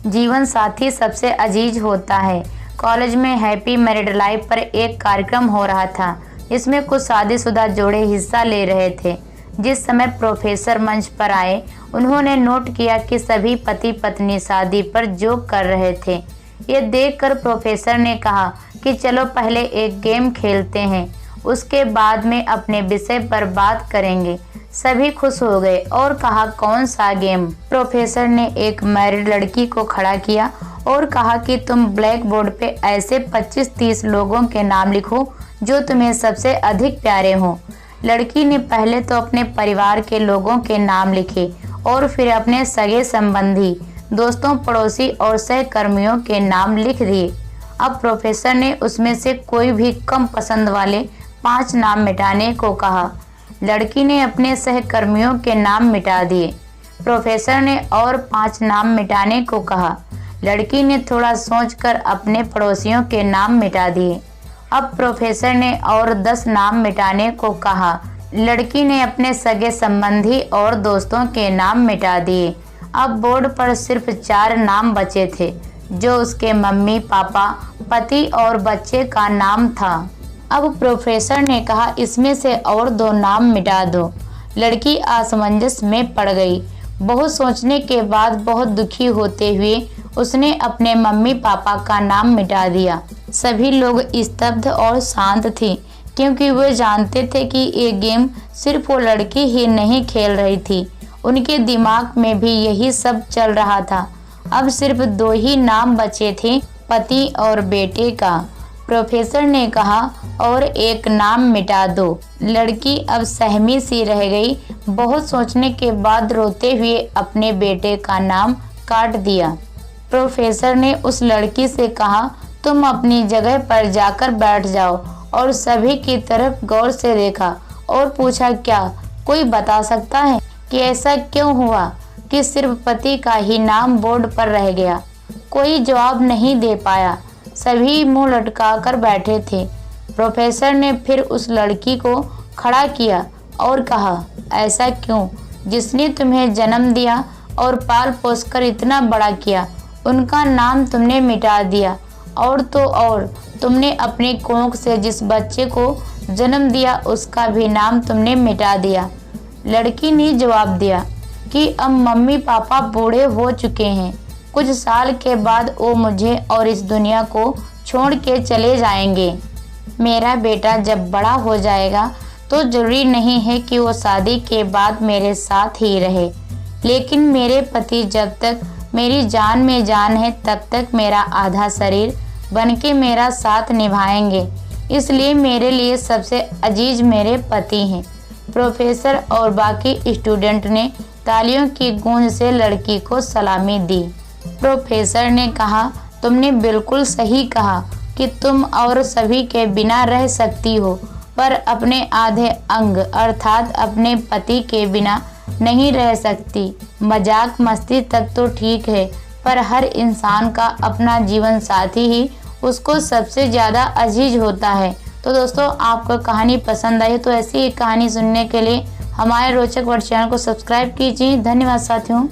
जीवन साथी सबसे अजीज होता है। कॉलेज में हैप्पी मैरिड लाइफ पर एक कार्यक्रम हो रहा था। इसमें कुछ शादीशुदा जोड़े हिस्सा ले रहे थे। जिस समय प्रोफेसर मंच पर आए, उन्होंने नोट किया कि सभी पति पत्नी शादी पर जोक कर रहे थे। ये देखकर प्रोफेसर ने कहा कि चलो पहले एक गेम खेलते हैं, उसके बाद में अपने विषय पर बात करेंगे। सभी खुश हो गए और कहा, कौन सा गेम? प्रोफेसर ने एक मैरिड लड़की को खड़ा किया और कहा कि तुम ब्लैक बोर्ड पे ऐसे 25-30 लोगों के नाम लिखो जो तुम्हें सबसे अधिक प्यारे हों। लड़की ने पहले तो अपने परिवार के लोगों के नाम लिखे और फिर अपने सगे संबंधी, दोस्तों, पड़ोसी और सहकर्मियों के नाम लिख दिए। अब प्रोफेसर ने उसमें से कोई भी कम पसंद वाले 5 नाम मिटाने को कहा। लड़की ने अपने सहकर्मियों के नाम मिटा दिए। प्रोफेसर ने और 5 नाम मिटाने को कहा। लड़की ने थोड़ा सोचकर अपने पड़ोसियों के नाम मिटा दिए। अब प्रोफेसर ने और 10 नाम मिटाने को कहा। लड़की ने अपने सगे संबंधी और दोस्तों के नाम मिटा दिए। अब बोर्ड पर सिर्फ 4 नाम बचे थे, जो उसके मम्मी पापा, पति और बच्चे का नाम था। अब प्रोफेसर ने कहा, इसमें से और 2 नाम मिटा दो। लड़की असमंजस में पड़ गई। बहुत सोचने के बाद बहुत दुखी होते हुए उसने अपने मम्मी पापा का नाम मिटा दिया। सभी लोग स्तब्ध और शांत थे, क्योंकि वे जानते थे कि ये गेम सिर्फ वो लड़की ही नहीं खेल रही थी, उनके दिमाग में भी यही सब चल रहा था। अब सिर्फ 2 ही नाम बचे थे, पति और बेटे का। प्रोफेसर ने कहा, और एक नाम मिटा दो। लड़की अब सहमी सी रह गई। बहुत सोचने के बाद रोते हुए अपने बेटे का नाम काट दिया। प्रोफेसर ने उस लड़की से कहा, तुम अपनी जगह पर जाकर बैठ जाओ, और सभी की तरफ गौर से देखा और पूछा, क्या कोई बता सकता है कि ऐसा क्यों हुआ कि सिर्फ पति का ही नाम बोर्ड पर रह गया? कोई जवाब नहीं दे पाया। सभी मुंह लटकाकर बैठे थे। प्रोफेसर ने फिर उस लड़की को खड़ा किया और कहा, ऐसा क्यों? जिसने तुम्हें जन्म दिया और पाल पोस कर इतना बड़ा किया, उनका नाम तुमने मिटा दिया। और तो और, तुमने अपने कोख से जिस बच्चे को जन्म दिया, उसका भी नाम तुमने मिटा दिया। लड़की ने जवाब दिया कि अब मम्मी पापा बूढ़े हो चुके हैं। कुछ साल के बाद वो मुझे और इस दुनिया को छोड़ के चले जाएंगे। मेरा बेटा जब बड़ा हो जाएगा तो जरूरी नहीं है कि वो शादी के बाद मेरे साथ ही रहे, लेकिन मेरे पति जब तक मेरी जान में जान है, तब तक मेरा आधा शरीर बनके मेरा साथ निभाएंगे। इसलिए मेरे लिए सबसे अजीज मेरे पति हैं। प्रोफेसर और बाकी स्टूडेंट ने तालियों की गूंज से लड़की को सलामी दी। प्रोफेसर ने कहा, तुमने बिल्कुल सही कहा कि तुम और सभी के बिना रह सकती हो, पर अपने आधे अंग अर्थात अपने पति के बिना नहीं रह सकती। मजाक मस्ती तक तो ठीक है, पर हर इंसान का अपना जीवन साथी ही उसको सबसे ज़्यादा अजीज होता है। तो दोस्तों, आपको कहानी पसंद आई तो ऐसी ही कहानी सुनने के लिए हमारे रोचक वर्ड चैनल को सब्सक्राइब कीजिए। धन्यवाद साथियों।